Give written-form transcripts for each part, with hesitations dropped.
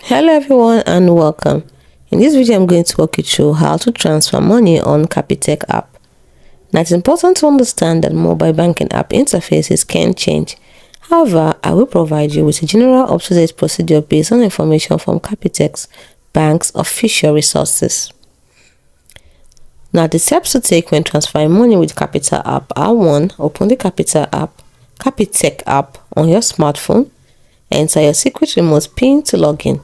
Hello everyone and welcome. In this video I'm going to walk you through how to transfer money on Capitec app. Now it's important to understand that mobile banking app interfaces can change. However, I will provide you with a general up-to-date procedure based on information from Capitec's bank's official resources. Now the steps to take when transferring money with Capitec app are: 1. Open the Capitec app on your smartphone. Enter your secret remote PIN to log in.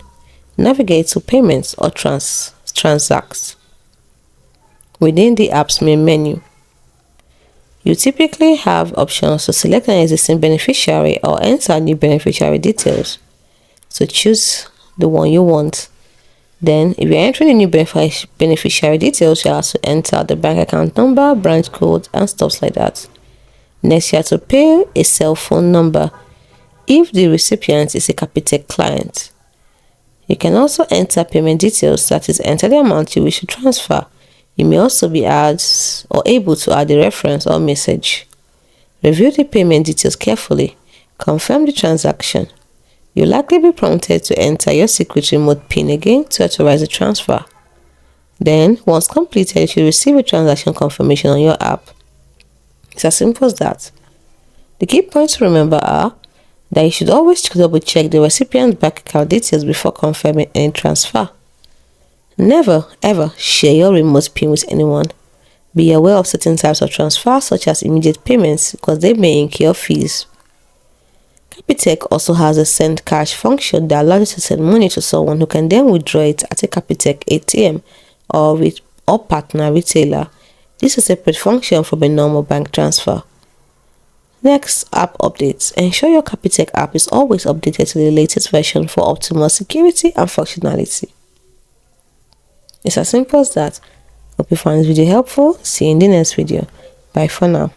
Navigate to Payments or Transact within the app's main menu. You typically have options to select an existing beneficiary or enter new beneficiary details. So choose the one you want. Then, if you're entering the new beneficiary details, you have to enter the bank account number, branch code, and stuff like that. Next, you have to pay a cell phone number if the recipient is a Capitec client. You can also enter payment details, that is, enter the amount you wish to transfer. You may also be able to add a reference or message. Review the payment details carefully. Confirm the transaction. You'll likely be prompted to enter your secret remote PIN again to authorize the transfer. Then, once completed, you should receive a transaction confirmation on your app. It's as simple as that. The key points to remember are that you should always double check the recipient's bank account details before confirming any transfer. Never ever share your remote PIN with anyone. Be aware of certain types of transfers such as immediate payments because they may incur fees. Capitec also has a send cash function that allows you to send money to someone who can then withdraw it at a Capitec ATM or partner retailer. This is a separate function from a normal bank transfer. Next, app updates. Ensure your Capitec app is always updated to the latest version for optimal security and functionality. It's as simple as that. Hope you found this video helpful. See you in the next video. Bye for now.